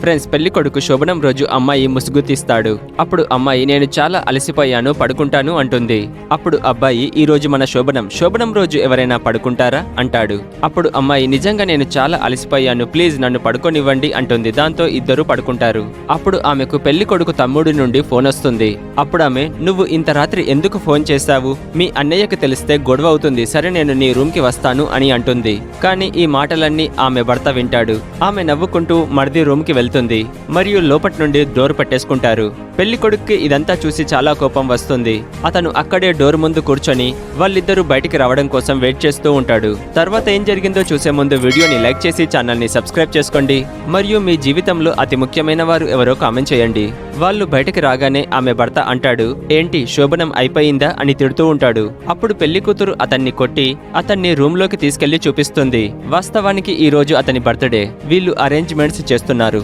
Friends, పెళ్లి కొడుకు శోభనం రోజు అమ్మాయి ముసుగు తీస్తాడు. అప్పుడు అమ్మాయి నేను చాలా అలసిపోయాను, పడుకుంటాను అంటుంది. అప్పుడు అబ్బాయి ఈ రోజు మన శోభనం రోజు ఎవరైనా పడుకుంటారా అంటాడు. అప్పుడు అమ్మాయి నిజంగా నేను చాలా అలసిపోయాను, ప్లీజ్ నన్ను పడుకోనివ్వండి అంటుంది. దాంతో ఇద్దరు పడుకుంటారు. అప్పుడు ఆమెకు పెళ్లి కొడుకు తమ్ముడి నుండి ఫోన్ వస్తుంది. అప్పుడు ఆమె నువ్వు ఇంత రాత్రి ఎందుకు ఫోన్ చేశావు, మీ అన్నయ్యకు తెలిస్తే గొడవ అవుతుంది, సరే నేను నీ రూమ్ కి వస్తాను అని అంటుంది. కానీ ఈ మాటలన్నీ ఆమె భర్త వింటాడు. ఆమె నవ్వుకుంటూ మరిది రూమ్ కి వెళ్తుంది మరియు లోపటి నుండి డోర్ పెట్టేసుకుంటారు. పెళ్లి కొడుక్కి ఇదంతా చూసి చాలా కోపం వస్తుంది. అతను అక్కడే డోర్ ముందు కూర్చొని వాళ్ళిద్దరూ బయటికి రావడం కోసం వెయిట్ చేస్తూ ఉంటాడు. తర్వాత ఏం జరిగిందో చూసే ముందు వీడియోని లైక్ చేసి ఛానల్ ని సబ్స్క్రైబ్ చేసుకోండి మరియు మీ జీవితంలో అతి ముఖ్యమైన వారు ఎవరో కామెంట్ చేయండి. వాళ్ళు బయటికి రాగానే ఆమె భర్త అంటాడు, ఏంటి శోభనం అయిపోయిందా అని తిడుతూ ఉంటాడు. అప్పుడు పెళ్లి కూతురు అతన్ని కొట్టి అతన్ని రూమ్ లోకి తీసుకెళ్లి చూపిస్తుంది. వాస్తవానికి ఈ రోజు అతని బర్త్డే. వీళ్ళు అరేంజ్మెంట్స్ చేస్తున్నారు.